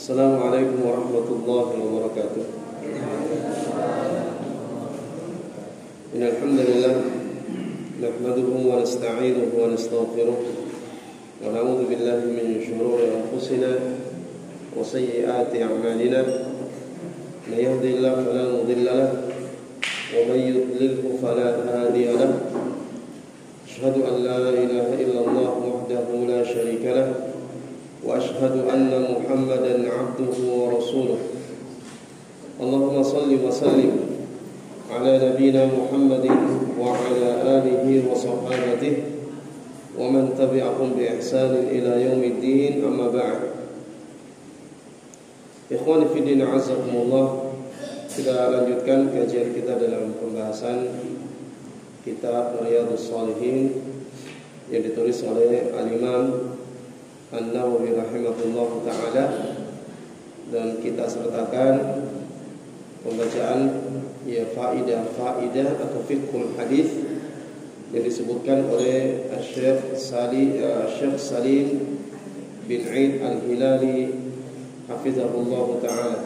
Assalamualaikum warahmatullahi wabarakatuh. Innal hamdalillah nahmaduhu wa nasta'inuhu wa nastaghfiruh wa na'udzu billahi min shururi anfusina wa sayyiati a'malina. May yahdihillahu fala mudilla lahu wa may yudlilhu fala hadiya lahu. Asyhadu an la ilaha illallah wahdahu la syarika lahu وأشهد أن محمدا عبده ورسوله. اللهم صل وسلم على نبينا محمد وعلى آله وصحابته ومن تبعهم بإحسان إلى يوم الدين. أما بعد. Ikhwani fi din, azakumullah. Kita lanjutkan kajian kita dalam pembahasan kitab Riyadhus Shalihin yang ditulis oleh Al-Imam An-Nawawi rahimahullah ta'ala, dan kita sertakan pembacaan faidah atau fiqhul hadis yang disebutkan oleh Syekh Salim bin Eid Al-Hilali hafizahullah ta'ala.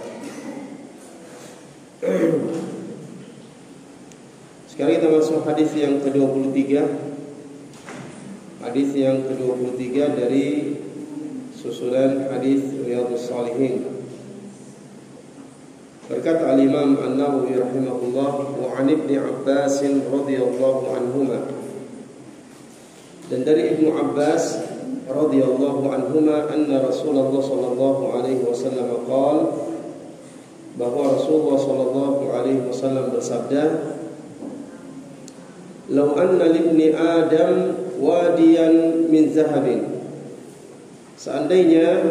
Sekarang kita masuk hadis yang ke-23. Hadis yang ke-23 dari susulan hadis Riyadhus Shalihin. Berkata Al-Imam An-Nawawi rahimahullah, wa 'an Ibnu Abbas radhiyallahu anhuma, dan dari Ibnu Abbas radhiyallahu anhuma, anna Rasulullah sallallahu alaihi wasallam qala, bahwa Rasulullah sallallahu alaihi wasallam bersabda, "Law anna libni Adam wadiyan min zahabin." Seandainya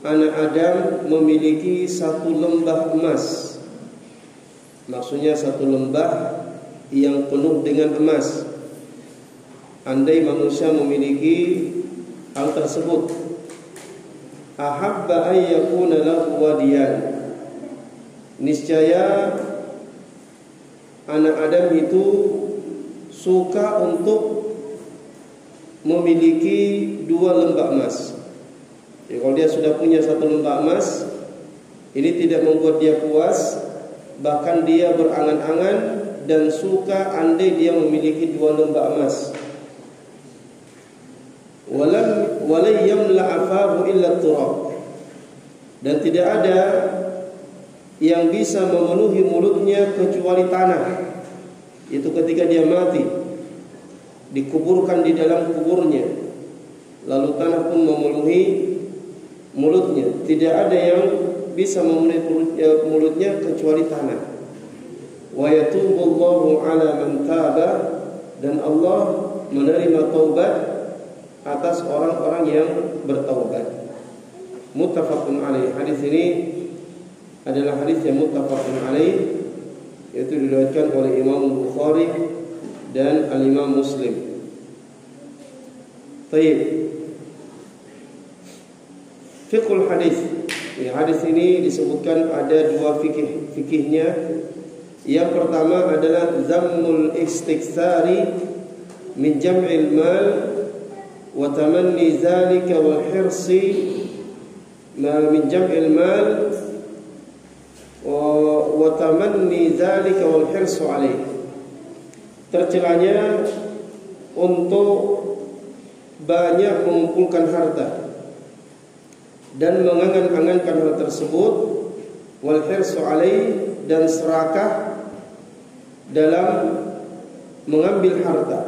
anak Adam memiliki satu lembah emas, maksudnya satu lembah yang penuh dengan emas. Andai manusia memiliki hal tersebut, ahabba an yakuna lahu wadiyan, niscaya anak Adam itu suka untuk memiliki dua lembah emas. Jadi kalau dia sudah punya satu lembah emas, ini tidak membuat dia puas, bahkan dia berangan-angan dan suka andai dia memiliki dua lembah emas. Walam yamla afahu illa turab, dan tidak ada yang bisa memenuhi mulutnya kecuali tanah. Itu ketika dia mati, dikuburkan di dalam kuburnya, lalu tanah pun memenuhi mulutnya. Tidak ada yang bisa memenuhi mulutnya kecuali tanah. Wa yatubullahu ala man taba, dan Allah menerima taubat atas orang-orang yang bertaubat. Muttafaqun alaih. Hadis ini adalah hadis yang muttafaqun alaih, yaitu diriwayatkan oleh Imam Bukhari dan Al-Imam Muslim. Baik. Fiqhul hadis. Hadis ini disebutkan ada dua fikihnya. Yang pertama adalah zammul istiktsari min jam'il mal wa tamanni zalika wal hirsi min jam'il mal wa tamanni zalika wal hirsu alaih. Tercelanya untuk banyak mengumpulkan harta dan mengangan-angankan hal tersebut, wal hirsu alaih, dan serakah dalam mengambil harta.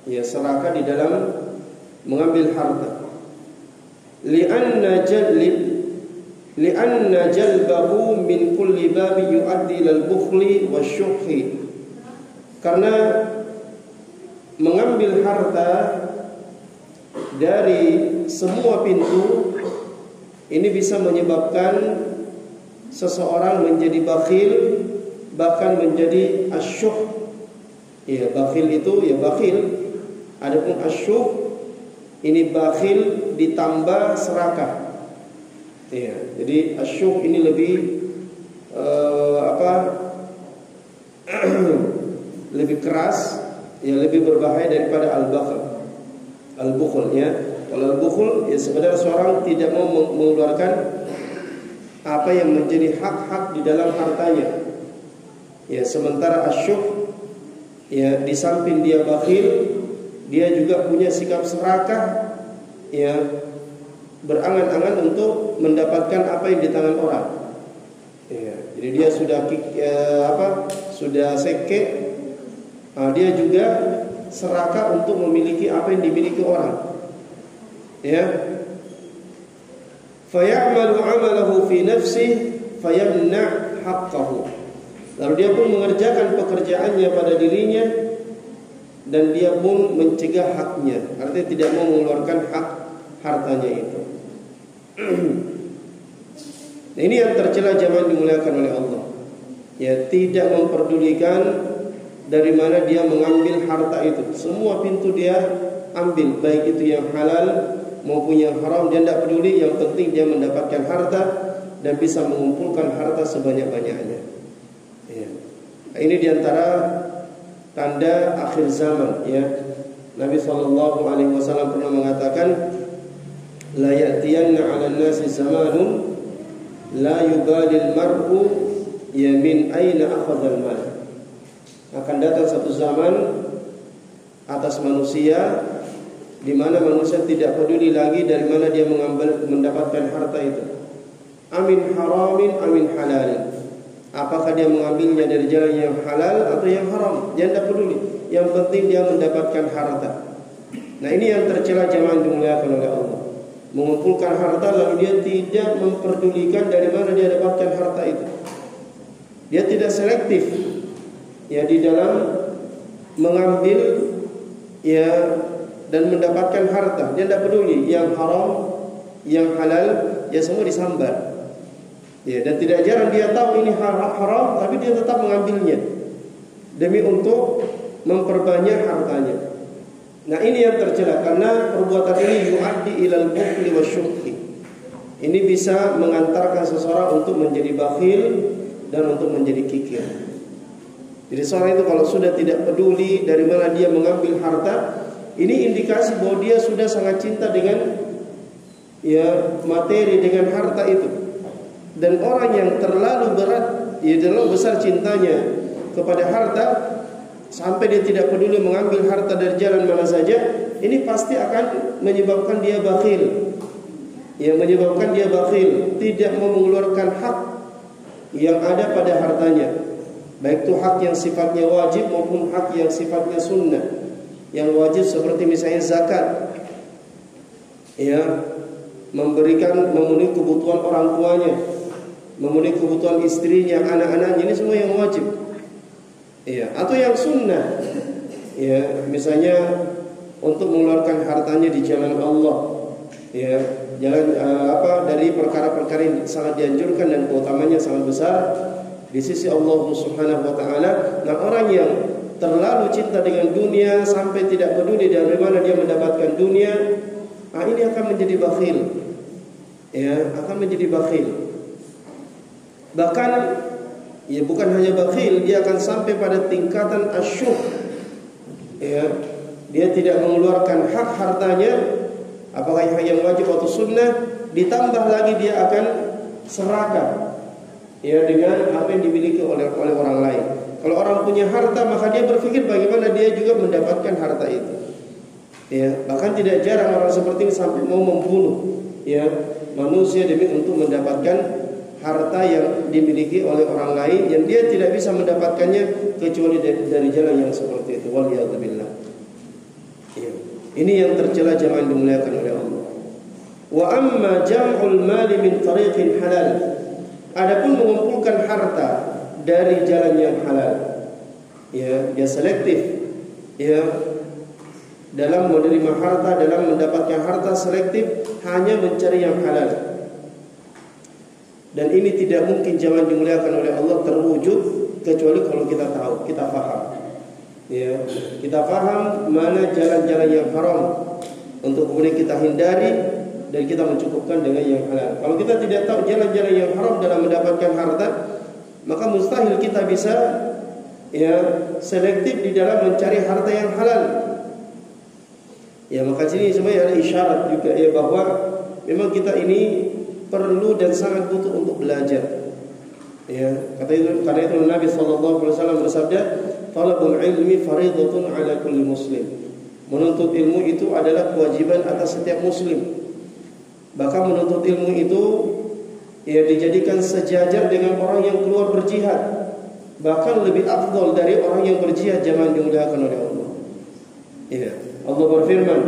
Ya, serakah di dalam mengambil harta. Li'anna jalbahu min kulli babi yu'addi lal bukhli wasyuhi. Karena mengambil harta dari semua pintu ini bisa menyebabkan seseorang menjadi bakhil, bahkan menjadi asyuh. Ya, bakhil itu ya bakhil. Adapun asyuh ini bakhil ditambah serakah. Ya, jadi asyuh ini lebih lebih keras, ya lebih berbahaya daripada al-bukhl ya. Kalau al-bukhul ya sebenarnya seorang tidak mau mengeluarkan apa yang menjadi hak-hak di dalam hartanya. Ya, sementara asyuh ya di samping dia bakhil, dia juga punya sikap serakah, ya berangan-angan untuk mendapatkan apa yang di tangan orang. Ya, jadi dia sudah seke, dia juga serakah untuk memiliki apa yang dimiliki orang. Ya, fayamalu amalahu fi nafsihi fayamna' haqqahu. Lalu dia pun mengerjakan pekerjaannya pada dirinya dan dia pun mencegah haknya, artinya tidak mau mengeluarkan hak hartanya itu. Nah, ini yang tercela jamaah dimuliakan oleh Allah. Ya, tidak memperdulikan dari mana dia mengambil harta itu. Semua pintu dia ambil, baik itu yang halal maupun yang haram, dia tidak peduli. Yang penting dia mendapatkan harta dan bisa mengumpulkan harta sebanyak-banyaknya. Ya. Nah, ini diantara tanda akhir zaman. Ya, Nabi SAW pernah mengatakan, la ya'tiyanna 'alan nasi zamanun la yubalil mar'u ya min aina akhadhal mal. Akan datang satu zaman atas manusia di mana manusia tidak peduli lagi dari mana dia mendapatkan harta itu. Amin haramin amin halalin. Apakah dia mengambilnya dari jalan yang halal atau yang haram? Dia tidak peduli. Yang penting dia mendapatkan harta. Nah, ini yang tercela jamaah dimuliakan oleh Allah. Mengumpulkan harta lalu dia tidak memperdulikan dari mana dia dapatkan harta itu. Dia tidak selektif ya di dalam mengambil ya dan mendapatkan harta. Dia tidak peduli yang haram, yang halal, ya semua disambar. Ya, dan tidak jarang dia tahu ini haram, tapi dia tetap mengambilnya demi untuk memperbanyak hartanya. Nah, ini yang tercela karena perbuatan ini yu'addi ilal bukhli wasyuhhi. Ini bisa mengantarkan seseorang untuk menjadi bakhil dan untuk menjadi kikir. Jadi seorang itu kalau sudah tidak peduli dari mana dia mengambil harta, ini indikasi bahwa dia sudah sangat cinta dengan ya materi, dengan harta itu. Dan orang yang terlalu berat, ya terlalu besar cintanya kepada harta sampai dia tidak peduli mengambil harta dari jalan mana saja, ini pasti akan menyebabkan dia bakhil. Yang menyebabkan dia bakhil, tidak mau mengeluarkan hak yang ada pada hartanya, baik itu hak yang sifatnya wajib maupun hak yang sifatnya sunnah. Yang wajib seperti misalnya zakat, ya memenuhi kebutuhan orang tuanya, memenuhi kebutuhan istrinya, anak-anaknya, ini semua yang wajib. Ya, atau yang sunnah, ya misalnya untuk mengeluarkan hartanya di jalan Allah, ya jalan dari perkara-perkara yang sangat dianjurkan dan keutamanya sangat besar di sisi Allah Subhanahu wa taala. Nah, orang yang terlalu cinta dengan dunia sampai tidak peduli dari mana dia mendapatkan dunia, ini akan menjadi bakhil. Ya, akan menjadi bakhil. Bahkan ya bukan hanya bakhil, dia akan sampai pada tingkatan asyuh. Ya, dia tidak mengeluarkan hak hartanya, apakah yang wajib atau sunnah, ditambah lagi dia akan serakah ya dengan apa yang dimiliki oleh orang lain. Kalau orang punya harta, maka dia berpikir bagaimana dia juga mendapatkan harta itu. Ya, bahkan tidak jarang orang seperti ini sampai mau membunuh ya manusia demi untuk mendapatkan harta yang dimiliki oleh orang lain yang dia tidak bisa mendapatkannya kecuali dari jalan yang seperti itu. Waliyadzubillah. Ya. Ini yang tercela jamaah yang dimuliakan oleh Allah. Wa amma jam'ul mali min tariqin halal. Adapun mengumpulkan harta dari jalan yang halal, ya dia selektif, ya dalam menerima harta, dalam mendapatkan harta selektif, hanya mencari yang halal. Dan ini tidak mungkin jamaah dimuliakan oleh Allah terwujud kecuali kalau kita tahu, kita faham. Ya, kita faham mana jalan-jalan yang haram untuk kemudian kita hindari dan kita mencukupkan dengan yang halal. Kalau kita tidak tahu jalan-jalan yang haram dalam mendapatkan harta, maka mustahil kita bisa ya selektif di dalam mencari harta yang halal. Ya, maka sini sebenarnya ada isyarat juga ya bahwa memang kita ini perlu dan sangat butuh untuk belajar. Ya, karena itu Nabi sallallahu alaihi wasallam bersabda, "Talabul ilmi fardhatun 'ala kulli muslim." Menuntut ilmu itu adalah kewajiban atas setiap muslim. Bahkan menuntut ilmu itu ya dijadikan sejajar dengan orang yang keluar berjihad. Bahkan lebih afdal dari orang yang berjihad zaman dimuliakan oleh Allah. Ya, Allah berfirman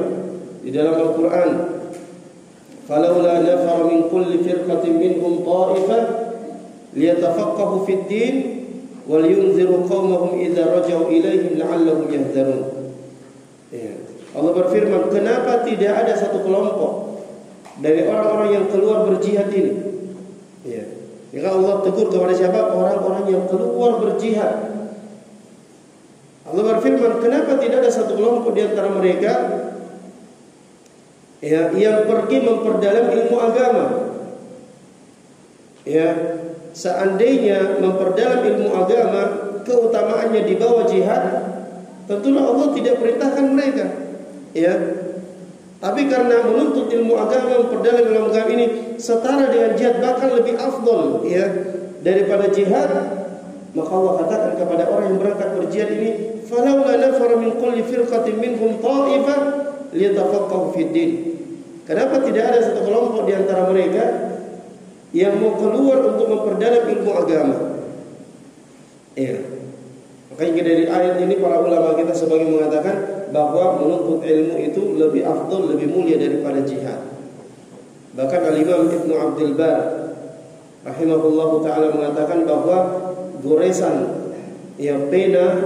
di dalam Al-Qur'an, "Falaula nafara min kulli firqatin minhum ta'ifah liyatafaqahu fid din wal yunziru qaumahum idza raja'u ilaihim la'allahum yahdharun." Ya, Allah berfirman, kenapa tidak ada satu kelompok dari orang-orang yang keluar berjihad ini? Ya, maka Allah tegur kepada siapa? Orang-orang yang keluar berjihad. Allah berfirman, kenapa tidak ada satu kelompok di antara mereka ya, yang pergi memperdalam ilmu agama? Ya, seandainya memperdalam ilmu agama keutamaannya di bawah jihad, tentulah Allah tidak perintahkan mereka. Ya, tapi karena menuntut ilmu agama, memperdalam ilmu agama ini setara dengan jihad, bahkan lebih afdol ya daripada jihad, maka Allah katakan kepada orang yang berangkat berjihad ini, "Falaula nafara min kulli firqatin minhum ta'ifah liyatafaqahu fid din." Kenapa tidak ada satu kelompok di antara mereka yang mau keluar untuk memperdalam ilmu agama? Ya. Makanya dari ayat ini para ulama kita sebagian mengatakan bahwa menuntut ilmu itu lebih afdal, lebih mulia daripada jihad. Bahkan Al-Imam Ibnu Abdul Bar rahimahullahu taala mengatakan bahwa goresan yang pena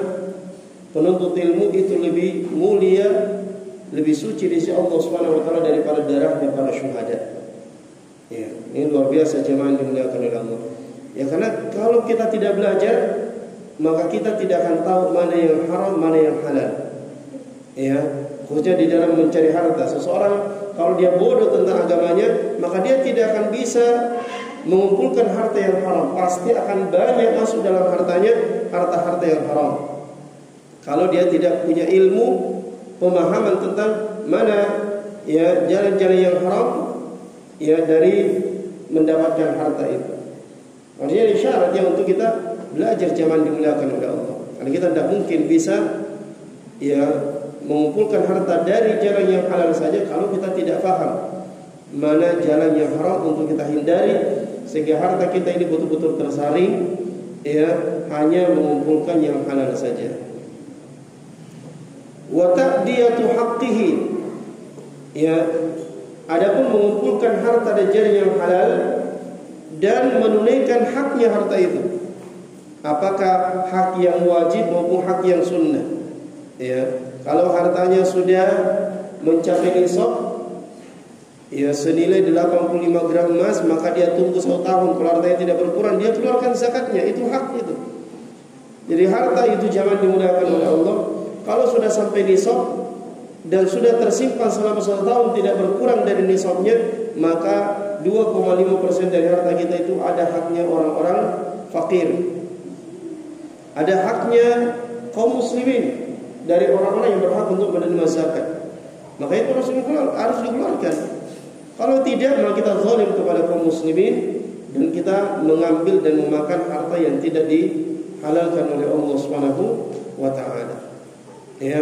penuntut ilmu itu lebih mulia, lebih suci di sisi Allah Subhanahu wa taala daripada darahnya para syuhada. Ya, ini luar biasa jemaah yang dimuliakan oleh Allah. Ya, karena kalau kita tidak belajar, maka kita tidak akan tahu mana yang haram, mana yang halal. Ya, khususnya di dalam mencari harta. Seseorang kalau dia bodoh tentang agamanya, maka dia tidak akan bisa mengumpulkan harta yang haram. Pasti akan banyak masuk dalam hartanya harta-harta yang haram. Kalau dia tidak punya ilmu, pemahaman tentang mana ya jalan-jalan yang haram ya dari mendapatkan harta itu. Artinya syaratnya untuk kita belajar zaman dimuliakan oleh Allah. Karena kita tidak mungkin bisa ya mengumpulkan harta dari jalan yang halal saja kalau kita tidak paham mana jalan yang haram untuk kita hindari, sehingga harta kita ini betul-betul tersaring ya hanya mengumpulkan yang halal saja. Wa ta'diyatu haqqihi, ya, adapun mengumpulkan harta dari jalan yang halal dan menunaikan haknya harta itu, apakah hak yang wajib maupun hak yang sunnah. Ya, kalau hartanya sudah mencapai nisab ya senilai 85 gram emas, maka dia tunggu 1 tahun. Kalau hartanya tidak berkurang, dia keluarkan zakatnya. Itu hak itu. Jadi harta itu jangan dimuliakan oleh Allah. Kalau sudah sampai nisab dan sudah tersimpan selama 1 tahun tidak berkurang dari nisabnya, maka 2,5% dari harta kita itu ada haknya orang-orang fakir. Ada haknya kaum muslimin dari orang-orang yang berhak untuk menerima zakat. Maka itu harus dikeluarkan. Kalau tidak, maka kita zalim kepada kaum muslimin dan kita mengambil dan memakan harta yang tidak dihalalkan oleh Allah Subhanahu wa taala. Ya.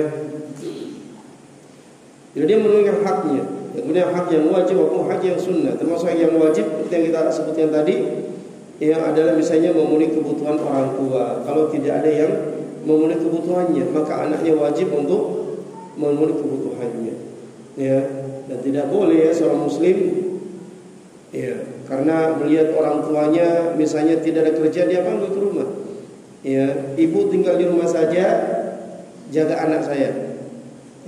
Jadi dia menunaikan haknya. Kemudian hak yang wajib maupun hak yang sunnah. Termasuk yang wajib seperti yang kita sebutkan tadi, yang adalah misalnya memenuhi kebutuhan orang tua. Kalau tidak ada yang memenuhi kebutuhannya, maka anaknya wajib untuk memenuhi kebutuhannya. Ya, dan tidak boleh ya seorang muslim ya karena melihat orang tuanya misalnya tidak ada kerja, dia panggil ke rumah. Ya, ibu tinggal di rumah saja, jaga anak saya.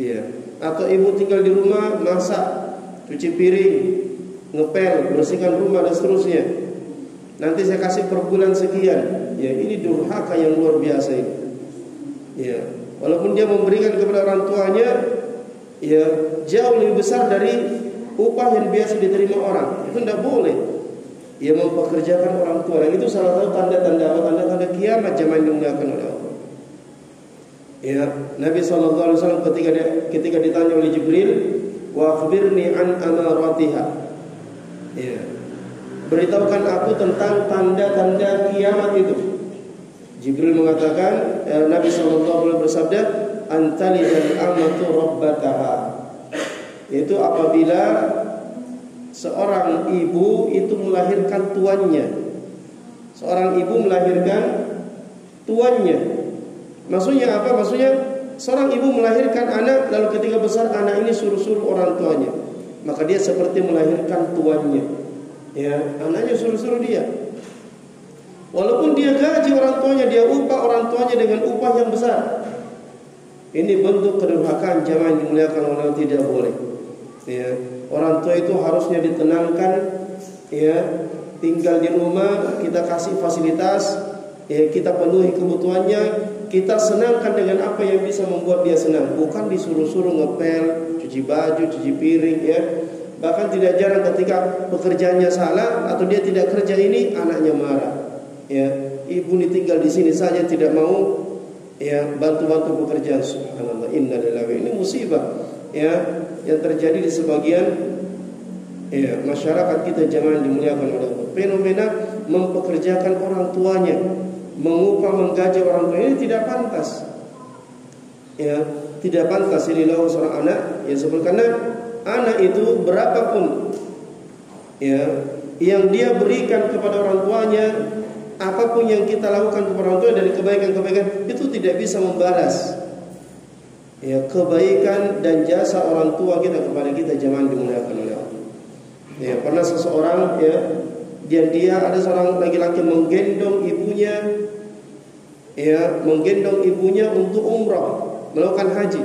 Ya, atau ibu tinggal di rumah, masak, cuci piring, ngepel, bersihkan rumah dan seterusnya. Nanti saya kasih per bulan sekian. Ya, ini durhaka yang luar biasa ini. Ya, walaupun dia memberikan kepada orang tuanya ya jauh lebih besar dari upah yang biasa diterima orang, itu tidak boleh. Ia mempekerjakan orang tua, dan itu salah satu tanda-tanda kiamat zaman dimuliakan oleh Allah. Ya, Nabi SAW ketika ditanya oleh Jibril, wa akhbirni an amaratiha. Ya. Beritahukan aku tentang tanda-tanda kiamat itu. Jibril mengatakan, Nabi SAW bersabda, antalidal amatu rabbataha. Yaitu apabila seorang ibu itu melahirkan tuannya. Seorang ibu melahirkan tuannya. Maksudnya apa? Maksudnya seorang ibu melahirkan anak, lalu ketika besar anak ini suruh-suruh orang tuanya, maka dia seperti melahirkan tuannya. Ya, anaknya suruh-suruh dia. Walaupun dia gaji orang tuanya, dia upah orang tuanya dengan upah yang besar. Ini bentuk kedurhakaan jamaah yang dimuliakan oleh Allah, tidak boleh. Ya, orang tua itu harusnya ditenangkan, ya, tinggal di rumah, kita kasih fasilitas, ya, kita penuhi kebutuhannya, kita senangkan dengan apa yang bisa membuat dia senang, bukan disuruh-suruh ngepel, cuci baju, cuci piring, ya. Bahkan tidak jarang ketika pekerjaannya salah atau dia tidak kerja ini, anaknya marah. Ya, ibu ini tinggal di sini saja, tidak mau, ya, bantu-bantu pekerjaan. Subhanallah, innalillahi. Ini musibah, ya, yang terjadi di sebagian, ya, masyarakat kita. Jangan dimuliakan oleh Allah. Fenomena mempekerjakan orang tuanya, mengupah menggaji orang tua, ini tidak pantas. Ya, tidak pantas. Inilah seorang anak, ya, karena anak itu berapapun, ya, yang dia berikan kepada orang tuanya, apapun yang kita lakukan kepada orang tua dari kebaikan-kebaikan, itu tidak bisa membalas, ya, kebaikan dan jasa orang tua kita kepada kita. Jangan dimuliakan oleh Allah. Ya, pernah seseorang, ya, dia ada seorang laki-laki menggendong ibunya, ya, menggendong ibunya untuk umrah, melakukan haji.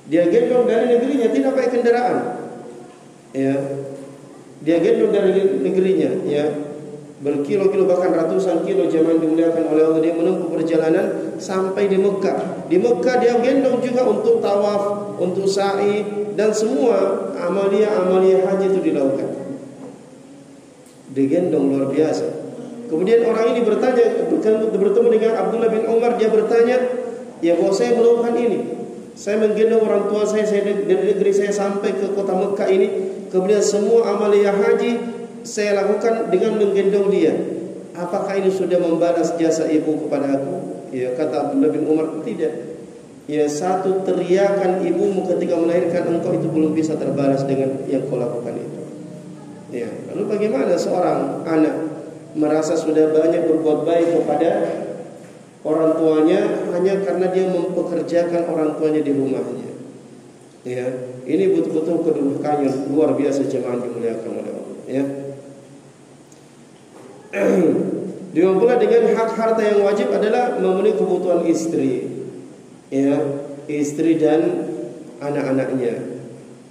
Dia gendong dari negerinya, tidak pakai kendaraan. Ya, dia gendong dari negerinya, ya, berkilo-kilo bahkan ratusan kilo. Jamaah dimuliakan oleh Allah, dia menempuh perjalanan sampai di Mekah. Di Mekah dia gendong juga untuk tawaf, untuk sa'i, dan semua amalia haji itu dilakukan. Digendong luar biasa. Kemudian orang ini bertemu dengan Abdullah bin Umar. Dia bertanya, ya, bahwa saya melakukan ini, saya menggendong orang tua saya dari negeri saya sampai ke kota Mekah ini, kemudian semua amalia haji saya lakukan dengan menggendong dia. Apakah ini sudah membalas jasa ibu kepada aku? Ya, kata Abdullah bin Umar, tidak. Ya, satu teriakan ibumu ketika melahirkan engkau itu belum bisa terbalas dengan yang kau lakukan itu. Ya, lalu bagaimana seorang anak merasa sudah banyak berbuat baik kepada orang tuanya hanya karena dia mempekerjakan orang tuanya di rumahnya? Ya, ini betul-betul kedurhakaan yang luar biasa, jemaah dimuliakan oleh Allah. Ya. Demikian pula dengan hak harta yang wajib adalah memenuhi kebutuhan istri, ya, istri dan anak-anaknya.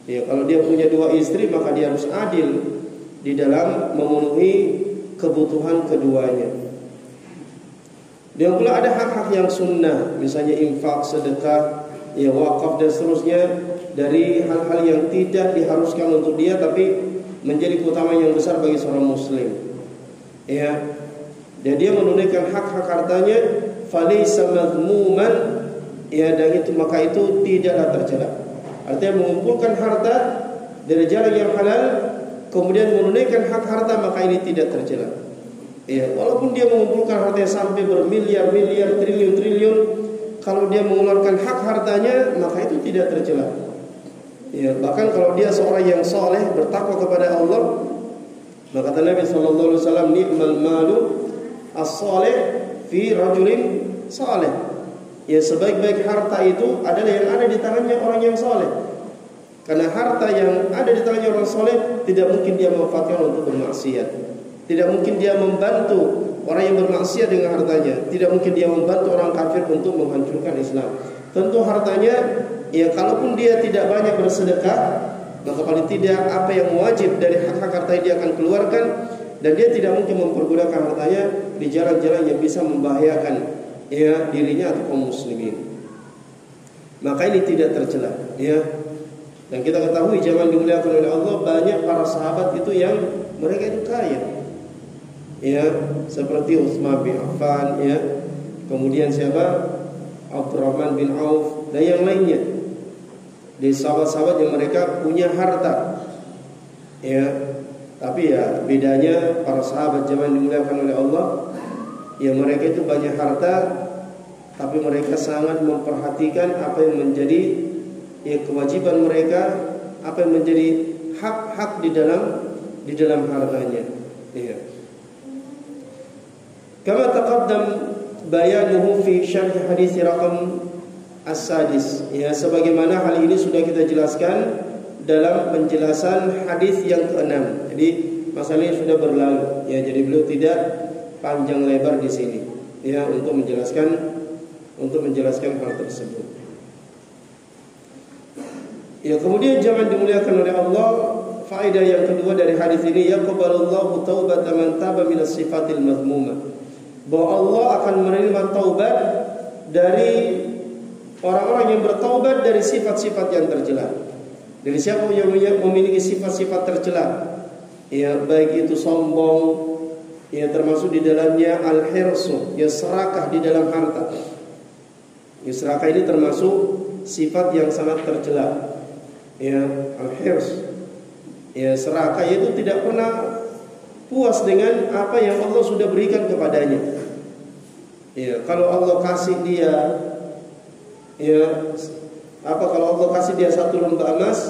Ya, kalau dia punya 2 istri, maka dia harus adil di dalam memenuhi kebutuhan keduanya. Dan pula ada hak-hak yang sunnah, misalnya infak, sedekah, ya, wakaf dan seterusnya, dari hal-hal yang tidak diharuskan untuk dia tapi menjadi keutamaan yang besar bagi seorang muslim. Ya, dan dia menunaikan hak-hak hartanya, falaysa madhmuman, ya, dan itu maka itu tidaklah tercela. Artinya mengumpulkan harta dari jalan yang halal, kemudian menunaikan hak harta, maka ini tidak tercela. Ya, walaupun dia mengumpulkan hartanya sampai bermiliar-miliar, triliun-triliun, kalau dia mengeluarkan hak hartanya, maka itu tidak tercela. Ya, bahkan kalau dia seorang yang soleh, bertakwa kepada Allah, maka kata Nabi SAW, ni'mal malu as-soleh fi rajulin soleh. Ya, sebaik-baik harta itu adalah yang ada di tangannya orang yang soleh. Karena harta yang ada di tangannya orang soleh tidak mungkin dia memanfaatkan untuk bermaksiat. Tidak mungkin dia membantu orang yang bermaksiat dengan hartanya. Tidak mungkin dia membantu orang kafir untuk menghancurkan Islam. Tentu hartanya, ya, kalaupun dia tidak banyak bersedekah, maka paling tidak apa yang wajib dari hak-hak harta dia akan keluarkan, dan dia tidak mungkin mempergunakan hartanya di jalan-jalan yang bisa membahayakan, ya, dirinya atau kaum muslimin. Maka ini tidak tercela, ya. Dan kita ketahui zaman dimuliakan oleh Allah, banyak para sahabat itu yang mereka itu kaya, ya, seperti Utsman bin Affan, ya, kemudian siapa, Abdurrahman bin Auf dan yang lainnya. Di sahabat-sahabat yang mereka punya harta. Ya, tapi ya bedanya para sahabat zaman dimuliakan oleh Allah, ya mereka itu banyak harta, tapi mereka sangat memperhatikan apa yang menjadi ya kewajiban mereka, apa yang menjadi hak-hak di dalam hartanya. Ya. Kama taqaddam bayanuhu fi syarh hadis raqam as-sadis. Ya, sebagaimana hal ini sudah kita jelaskan dalam penjelasan hadis yang ke-6. Jadi masalahnya sudah berlalu. Ya, jadi beliau tidak panjang lebar di sini. Ya, untuk menjelaskan hal tersebut. Ya, kemudian jangan dimuliakan oleh Allah. Faedah yang kedua dari hadis ini, yaqbalullahu taubata man taba minas sifatil mazmumah. Bahwa Allah akan menerima taubat dari orang-orang yang bertaubat dari sifat-sifat yang tercela. Dari siapa yang memiliki sifat-sifat tercela? Ya, baik itu sombong, ya termasuk di dalamnya al-hirsu, ya serakah di dalam harta. Ya, serakah ini termasuk sifat yang sangat tercela. Ya, al-hirs. Ya, serakah itu tidak pernah puas dengan apa yang Allah sudah berikan kepadanya. Ya, kalau Allah kasih dia, ya, kalau Allah kasih dia 1 lembah emas,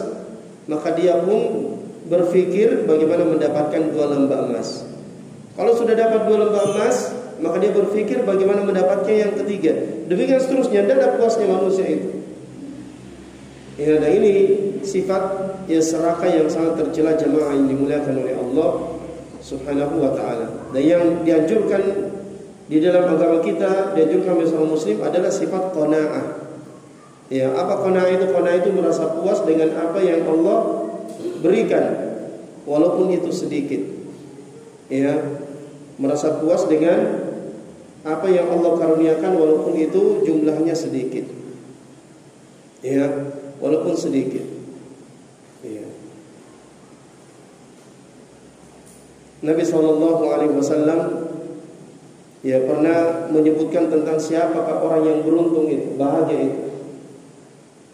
maka dia pun berpikir bagaimana mendapatkan 2 lembah emas. Kalau sudah dapat 2 lembah emas, maka dia berpikir bagaimana mendapatkan yang ketiga. Demikian seterusnya, tidak ada puasnya manusia itu. Ya, dan ini sifat ya serakah yang sangat tercela jemaah yang dimuliakan oleh Allah Subhanahu wa ta'ala. Dan yang dianjurkan di dalam agama kita, dianjurkan bersama muslim adalah sifat qanaah. Ya, apa qanaah itu? Qanaah itu merasa puas dengan apa yang Allah berikan, walaupun itu sedikit. Ya, merasa puas dengan apa yang Allah karuniakan, walaupun itu jumlahnya sedikit. Ya, walaupun sedikit. Ya. Nabi SAW ya pernah menyebutkan tentang siapakah orang yang beruntung itu, bahagia itu.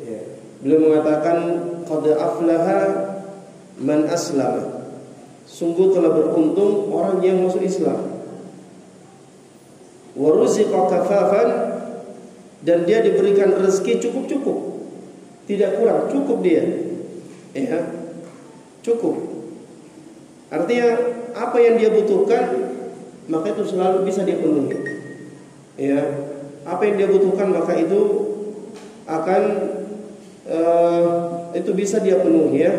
Ya. Beliau mengatakan qad aflaha man aslama. Sungguh telah beruntung orang yang masuk Islam. Wa ruziqa kafafan, dan dia diberikan rezeki cukup-cukup. Tidak kurang, cukup dia. Ya. Cukup. Artinya apa yang dia butuhkan maka itu selalu bisa dia penuhi. Ya, apa yang dia butuhkan maka itu akan itu bisa dia penuhi ya.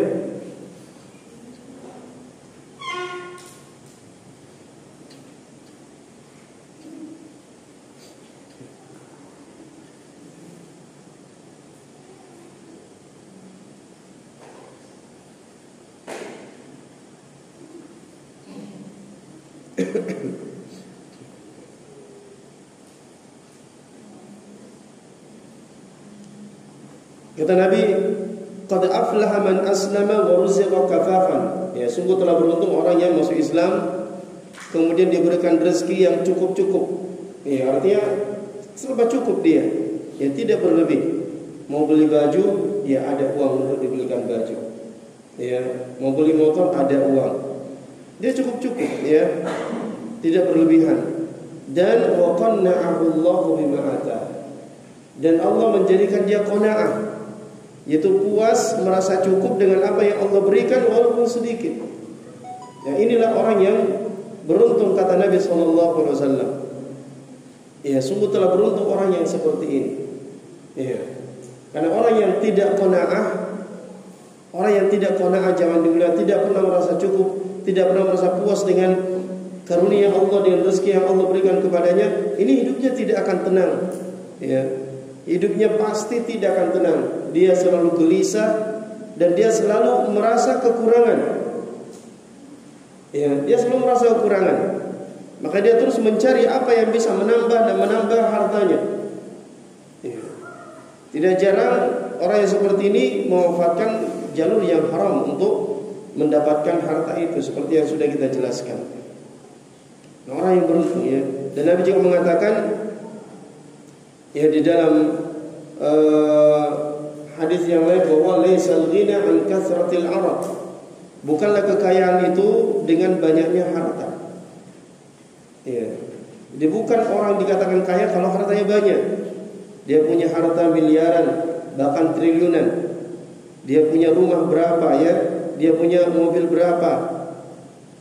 Kata Nabi, qad aflaha man aslama wa ruziqa kafafan. Ya, sungguh telah beruntung orang yang masuk Islam kemudian diberikan rezeki yang cukup-cukup. Ya, artinya serba cukup dia. Ya, tidak berlebih. Mau beli baju, ya ada uang untuk dibelikan baju. Ya, mau beli motor ada uang. Dia cukup-cukup, ya. Tidak berlebihan. Dan wa qanna'ahu Allahu bima ata. Dan Allah menjadikan dia qanaah, yaitu puas, merasa cukup dengan apa yang Allah berikan walaupun sedikit. Ya, inilah orang yang beruntung, kata Nabi SAW. Ya, sungguh telah beruntung orang yang seperti ini. Ya, karena orang yang tidak qanaah, jangan dibilang tidak pernah merasa cukup, tidak pernah merasa puas dengan karunia Allah, dengan rezeki yang Allah berikan kepadanya, ini hidupnya tidak akan tenang. Ya, hidupnya pasti tidak akan tenang. Dia selalu gelisah dan dia selalu merasa kekurangan. Ya, dia selalu merasa kekurangan. Maka dia terus mencari apa yang bisa menambah dan menambah hartanya. Ya. Tidak jarang orang yang seperti ini memanfaatkan jalur yang haram untuk mendapatkan harta itu, seperti yang sudah kita jelaskan. Nah, orang yang beruntung ya. Dan Nabi juga mengatakan Ya, di dalam hadis yang lain bahwa laisal ghina an kasratil arad. Bukanlah kekayaan itu dengan banyaknya harta. Ya. Dia bukan orang dikatakan kaya kalau hartanya banyak. Dia punya harta miliaran, bahkan triliunan. Dia punya rumah berapa ya? Dia punya mobil berapa?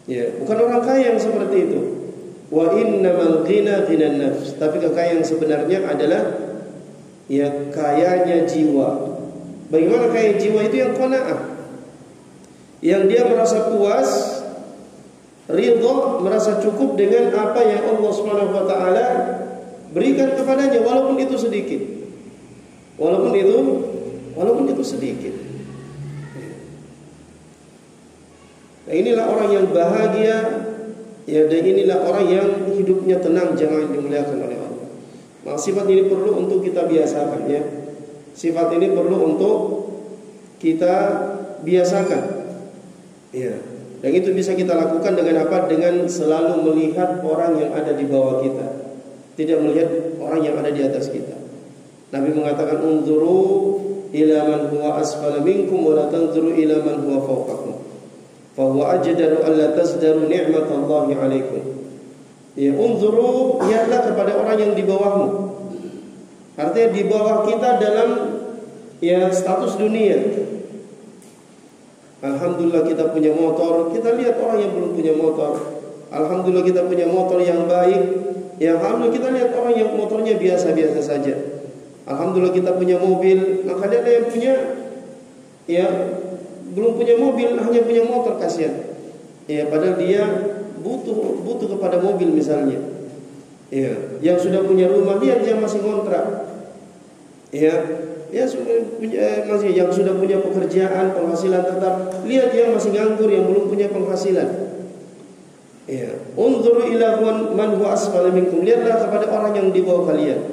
Ya, bukan orang kaya yang seperti itu. Wa innamal ghina ghinan nafs. Tapi kekayaan sebenarnya adalah ya kayanya jiwa. Bagaimana kaya jiwa itu? Yang qanaah. Yang dia merasa puas, ridha, merasa cukup dengan apa yang Allah Subhanahu wa taala berikan kepadanya, walaupun itu sedikit. Walaupun itu sedikit. Nah, inilah orang yang bahagia, ya, dan inilah orang yang hidupnya tenang, jangan dimuliakan oleh Allah. Nah, sifat ini perlu untuk kita biasakan, ya. Sifat ini perlu untuk kita biasakan. Ya. Dan itu bisa kita lakukan dengan apa? Dengan selalu melihat orang yang ada di bawah kita, tidak melihat orang yang ada di atas kita. Nabi mengatakan, unzuru ila man huwa asfala minkum wa la tanzuru ila man huwa fawqakum. Fa huwa ajdaru an la tazdaru ni'matallahi 'alaikum. Ya, unzuru, lihatlah kepada orang yang di bawahmu. Artinya di bawah kita dalam ya status dunia. Alhamdulillah kita punya motor, kita lihat orang yang belum punya motor. Alhamdulillah kita punya motor yang baik. Ya, alhamdulillah kita lihat orang yang motornya biasa-biasa saja. Alhamdulillah kita punya mobil, maka dia yang punya ya belum punya mobil, hanya punya motor, kasihan. Ya, padahal dia butuh kepada mobil misalnya. Ya, yang sudah punya rumah, lihat dia masih ngontrak. Ya, masih yang sudah punya pekerjaan, penghasilan tetap, lihat yang masih nganggur, yang belum punya penghasilan. Ya, unzuru ila man huwa asfala minkum, lihatlah kepada orang yang di bawah kalian.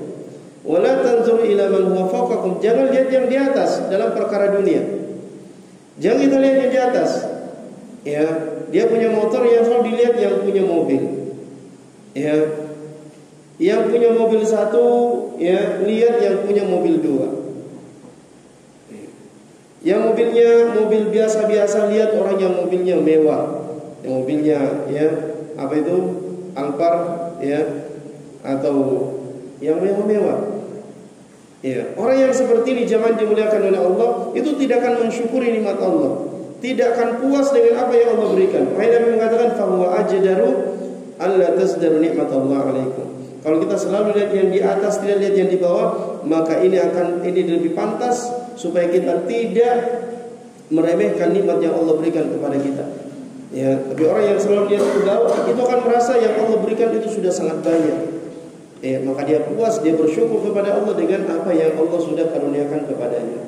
Wala tanzuru ila man huwa fawqakum, jangan lihat yang di atas dalam perkara dunia. Jangan kita lihat yang di atas. Ya, dia punya motor, yang selalu dilihat yang punya mobil. Ya, yang punya mobil satu, ya, lihat yang punya mobil dua. Yang mobilnya mobil biasa-biasa, lihat orang yang mobilnya mewah, yang mobilnya ya apa itu Alphard ya, atau yang mewah-mewah. Ya, orang yang seperti ini jangan dimuliakan oleh Allah, itu tidak akan mensyukuri nikmat Allah, tidak akan puas dengan apa yang Allah berikan. Makanya Nabi mengatakan fa huwa ajdaru alla tasdaru nikmatallah alaikum. Kalau kita selalu lihat yang di atas, tidak lihat yang di bawah, maka ini lebih pantas supaya kita tidak meremehkan nikmat yang Allah berikan kepada kita. Ya, tapi orang yang selalu lihat ke bawah, itu akan merasa yang Allah berikan itu sudah sangat banyak. Ya, maka dia puas, dia bersyukur kepada Allah dengan apa yang Allah sudah karuniakan kepadanya.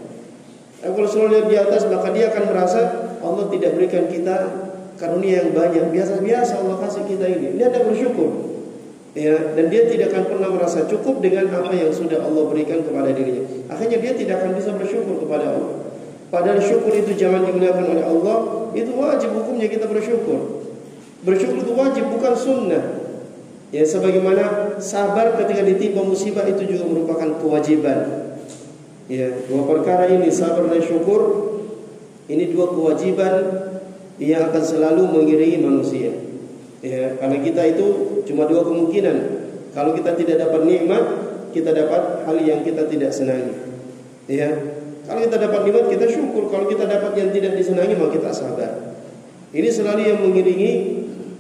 Kalau selalu lihat di atas, maka dia akan merasa Allah tidak berikan kita karunia yang banyak. Biasa-biasa Allah kasih kita ini. Dia tidak bersyukur. Ya, dan dia tidak akan pernah merasa cukup dengan apa yang sudah Allah berikan kepada dirinya. Akhirnya dia tidak akan bisa bersyukur kepada Allah. Padahal syukur itu jangan dimuliakan oleh Allah, itu wajib hukumnya kita bersyukur. Bersyukur itu wajib, bukan sunnah. Ya, sebagaimana sabar ketika ditimpa musibah itu juga merupakan kewajiban. Ya, dua perkara ini, sabar dan syukur, ini dua kewajiban yang akan selalu mengiringi manusia. Ya, karena kita itu cuma dua kemungkinan. Kalau kita tidak dapat nikmat, kita dapat hal yang kita tidak senangi. Ya, kalau kita dapat nikmat, kita syukur. Kalau kita dapat yang tidak disenangi, maka kita sabar. Ini selalu yang mengiringi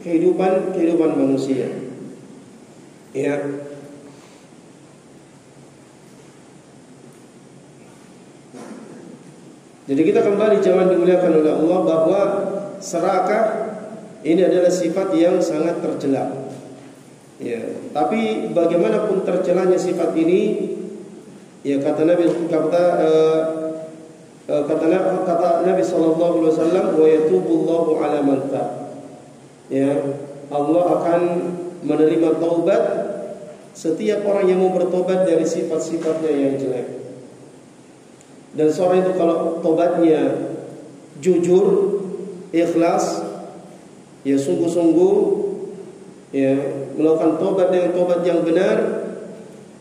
kehidupan manusia. Ya. Jadi kita kembali, jangan dimuliakan oleh Allah, bahwa serakah ini adalah sifat yang sangat tercela. Ya, tapi bagaimanapun tercelanya sifat ini, ya kata Nabi sallallahu alaihi wasallam, wa yatubullahu ala man tab. Ya, Allah akan menerima taubat setiap orang yang mau bertobat dari sifat-sifatnya yang jelek. Dan seorang itu kalau tobatnya jujur, ikhlas, ya sungguh-sungguh, ya melakukan tobat dengan tobat yang benar,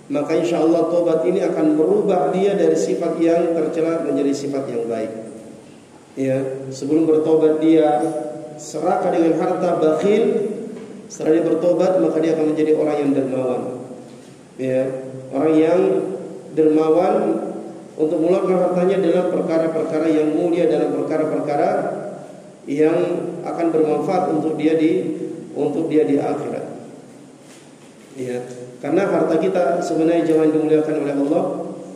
maka insya Allah tobat ini akan merubah dia dari sifat yang tercela menjadi sifat yang baik. Ya, sebelum bertobat dia serakah dengan harta, bakhil. Setelah dia bertobat maka dia akan menjadi orang yang dermawan. Ya, orang yang dermawan untuk mengeluarkan hartanya dalam perkara-perkara yang mulia, dalam perkara-perkara yang akan bermanfaat untuk dia di akhirat. Ya, karena harta kita sebenarnya jangan dimuliakan oleh Allah.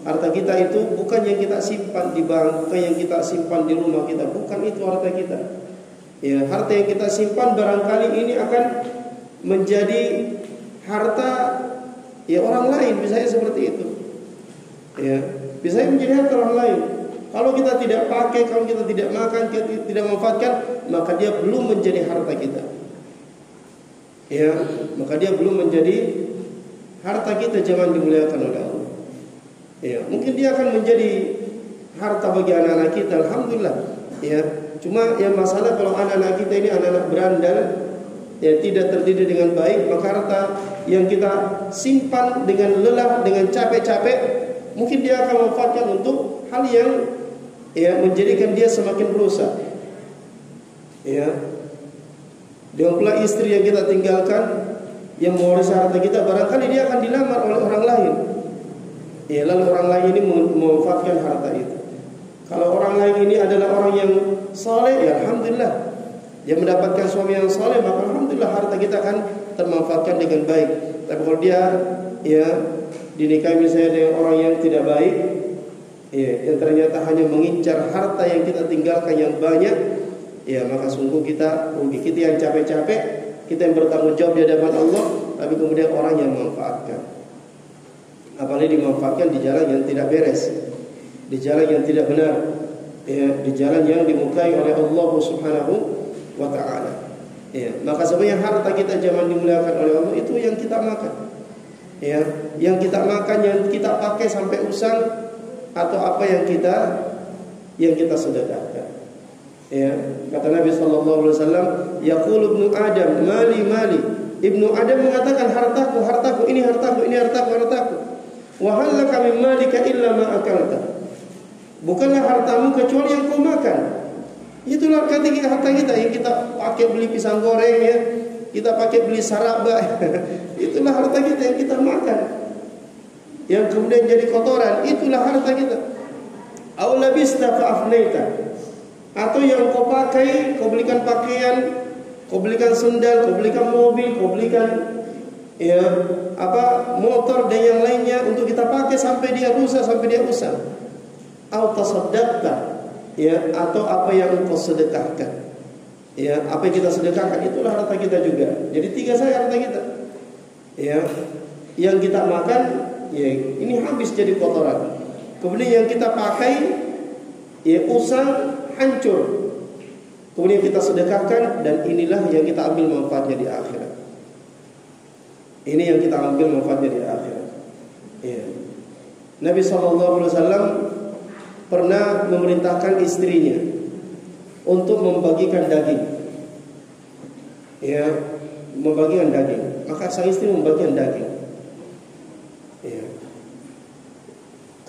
Harta kita itu bukan yang kita simpan di bank, bukan yang kita simpan di rumah kita, bukan itu harta kita. Ya, harta yang kita simpan barangkali ini akan menjadi harta ya orang lain, misalnya seperti itu. Ya, bisa menjadi harta orang lain. Kalau kita tidak pakai, kalau kita tidak makan, kita tidak manfaatkan, maka dia belum menjadi harta kita. Ya, maka dia belum menjadi harta kita, jangan dimuliakan oleh Allah. Ya, mungkin dia akan menjadi harta bagi anak-anak kita, alhamdulillah. Ya, cuma yang masalah kalau anak-anak kita ini anak-anak berandal, ya tidak terdidik dengan baik, maka harta yang kita simpan dengan lelah, dengan capek-capek, mungkin dia akan memanfaatkan untuk hal yang ya menjadikan dia semakin rusak. Ya, dengan pula istri yang kita tinggalkan, yang mewarisi harta kita, barangkali dia akan dilamar oleh orang lain. Ya, lalu orang lain ini memanfaatkan harta itu. Kalau orang lain ini adalah orang yang saleh, ya alhamdulillah. Dia mendapatkan suami yang saleh, maka alhamdulillah harta kita akan termanfaatkan dengan baik. Tapi kalau dia ya dinikahi misalnya dengan orang yang tidak baik, ya, yang ternyata hanya mengincar harta yang kita tinggalkan yang banyak, ya maka sungguh kita rugi. Kita yang capek-capek, kita yang bertanggung jawab di hadapan Allah, tapi kemudian orang yang memanfaatkan. Apalagi dimanfaatkan di jalan yang tidak beres, di jalan yang tidak benar, ya, di jalan yang dimurkai oleh Allah Subhanahu wa ta'ala. Ya, maka sebenarnya harta kita jangan dimuliakan oleh Allah itu yang kita makan. Ya, yang kita makan, yang kita pakai sampai usang, atau apa yang kita sedekahkan. Ya, kata Nabi sallallahu alaihi wasallam, yaqulu ibnu Adam, mali mali. Ibnu Adam mengatakan hartaku, hartaku, ini hartaku, ini hartaku, hartaku. Wa hal laka min malika illa ma akalta. Bukanlah hartamu kecuali yang kau makan. Itulah ketika harta kita yang kita pakai beli pisang goreng, ya, kita pakai beli saraba. Itulah harta kita yang kita makan, yang kemudian jadi kotoran. Itulah harta kita. Aw labista fa afnaita. Atau yang kau pakai, kau belikan pakaian, kau belikan sendal, kau belikan mobil, kau belikan ya motor dan yang lainnya untuk kita pakai sampai dia rusak, sampai dia usang. Aw tasaddaqta, ya, atau apa yang engkau sedekahkan. Ya, apa yang kita sedekahkan itulah harta kita juga. Jadi tiga saja harta kita. Ya, yang kita makan, ya ini habis jadi kotoran. Kemudian yang kita pakai, ya usang, hancur. Kemudian kita sedekahkan, dan inilah yang kita ambil manfaatnya di akhirat. Ini yang kita ambil manfaatnya di akhirat. Ya. Nabi SAW pernah memerintahkan istrinya untuk membagikan daging. Ya, membagikan daging. Maka sang istri membagikan daging. Ya.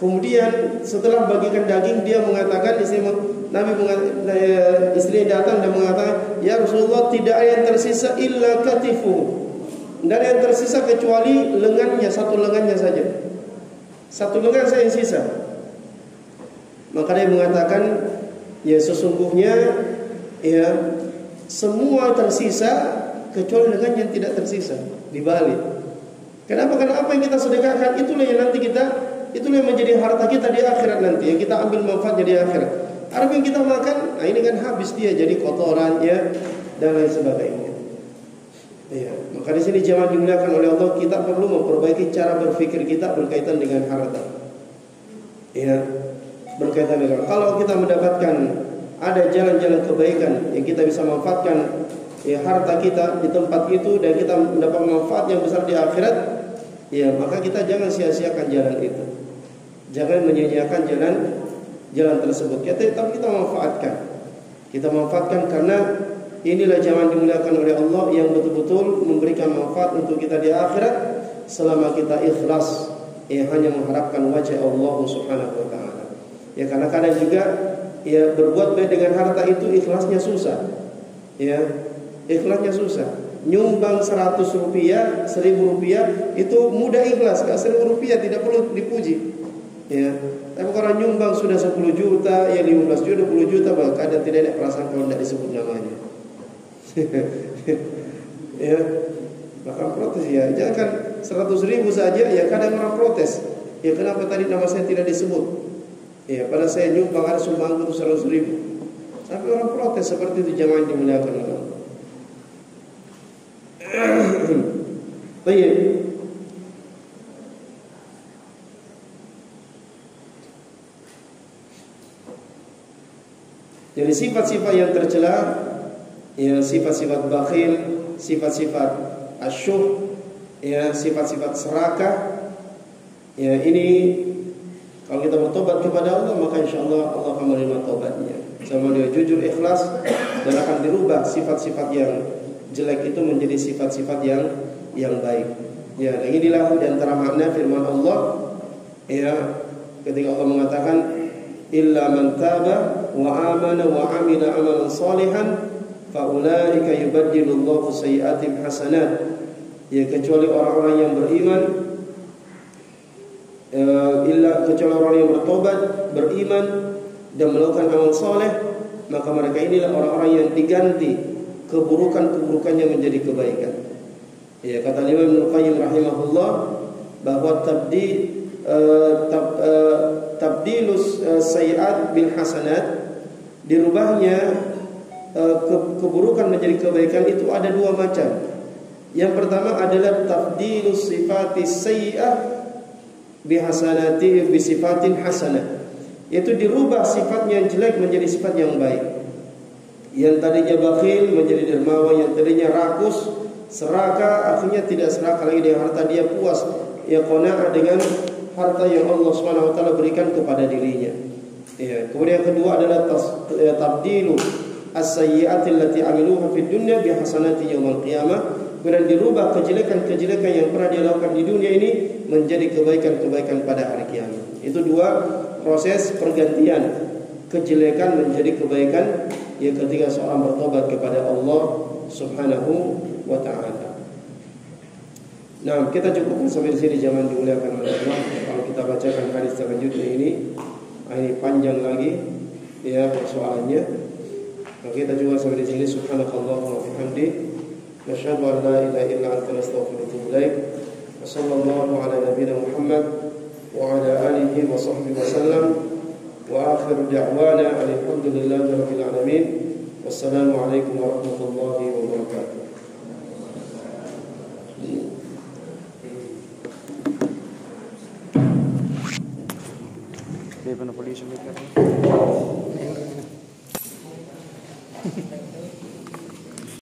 Kemudian setelah bagikan daging, dia mengatakan, istri datang dan mengatakan, ya Rasulullah, tidak ada yang tersisa illa katifu. Tidak ada yang tersisa kecuali lengannya, satu lengannya saja. Satu lengan saya yang sisa. Maka dia mengatakan, ya sesungguhnya ya semua tersisa kecuali lengan yang tidak tersisa, dibalik. Kenapa? Karena apa yang kita sedekahkan itulah yang nanti itulah yang menjadi harta kita di akhirat nanti, yang kita ambil manfaatnya di akhirat. Apa yang kita makan, nah ini kan habis dia jadi kotoran, ya, dan lain sebagainya. Ya, maka di sini jangan dimuliakan oleh Allah. Kita perlu memperbaiki cara berpikir kita berkaitan dengan harta. Ya, berkaitan dengan kalau kita mendapatkan ada jalan-jalan kebaikan yang kita bisa manfaatkan, ya, harta kita di tempat itu, dan kita mendapat manfaat yang besar di akhirat, ya, maka kita jangan sia-siakan jalan itu. Jangan menyia-nyiakan jalan tersebut. Tapi kita manfaatkan. Kita manfaatkan karena inilah jalan dimuliakan oleh Allah yang betul-betul memberikan manfaat untuk kita di akhirat selama kita ikhlas hanya mengharapkan wajah Allah Subhanahu wa taala. Ya, karena kadang juga ya berbuat baik dengan harta itu ikhlasnya susah. Ya, ikhlasnya susah. Nyumbang 100 rupiah, 1000 rupiah itu mudah ikhlas, enggak 1000 rupiah tidak perlu dipuji. Ya, tapi kalau nyumbang sudah 10 juta, ya 15 juta, 20 juta, bahkan ada tidak ada perasaan kalau tidak disebut namanya. Ya, bahkan protes ya. Jangan kan 100.000 saja, ya kadang orang protes. Ya kenapa tadi nama saya tidak disebut? Ya, pada saya nyumbang ada sumbangku itu 100.000. Tapi orang protes seperti itu, jangan dimuliakan Allah. Baik. Jadi sifat-sifat yang tercela, ya sifat-sifat bakhil, sifat-sifat asyuh, ya sifat-sifat serakah. Ya ini kalau kita bertobat kepada Allah, maka insyaallah Allah akan menerima tobatnya. Sama dia jujur ikhlas dan akan dirubah sifat-sifat yang jelek itu menjadi sifat-sifat yang baik. Ya, dan inilah di antara makna firman Allah ya ketika Allah mengatakan illa man taba wa amana wa amila amalan salihan fa ulaika yubaddilullahu sayyi'atihim hasanat. Ya, kecuali orang-orang yang beriman, kecuali orang yang bertobat, beriman dan melakukan amal soleh, maka mereka inilah orang-orang yang diganti keburukan-keburukannya menjadi kebaikan. Ya, kata Imam Ibnu Qayyim rahimahullah bahwa tabdilus sayyi'at bil hasanat, dirubahnya keburukan menjadi kebaikan itu ada dua macam. Yang pertama adalah tabdilus sifati sayyi'ah bi hasanati bi sifatin hasanah. Itu dirubah sifatnya yang jelek menjadi sifat yang baik. Yang tadinya bakhil menjadi dermawan, yang tadinya rakus, serakah, akhirnya tidak serakah lagi dengan harta, dia puas, ya qanaah dengan harta yang Allah Subhanahu wa taala berikan kepada dirinya. Ya, kemudian yang kedua adalah tabdilu as-sayyi'ati allati amiluha fid dunya bi hasanati yaumil qiyamah. Kemudian dirubah kejelekan-kejelekan yang pernah dia lakukan di dunia ini menjadi kebaikan-kebaikan pada hari kiamat. Itu dua proses pergantian kejelekan menjadi kebaikan ya ketika seorang bertobat kepada Allah Subhanahu wa taala. Nah, kita cukupkan sampai di sini, jangan dimuliakan oleh Allah. Kalau kita bacakan hadis selanjutnya ini panjang lagi ya persoalannya. Maka kita juga sampai di sini. Subhanakallahumma wa bihamdik, nasyhadu an la ilaha illa anta nastaghfiruka wa natubu ilaik. Wa sallallahu ala nabiyyina Muhammad wa ala alihi wa sahbihi wa sallam. Wa akhiru da'wana alhamdulillahi rabbil alamin. Wassalamu alaikum warahmatullahi wabarakatuh. Dia pernah polisi mereka.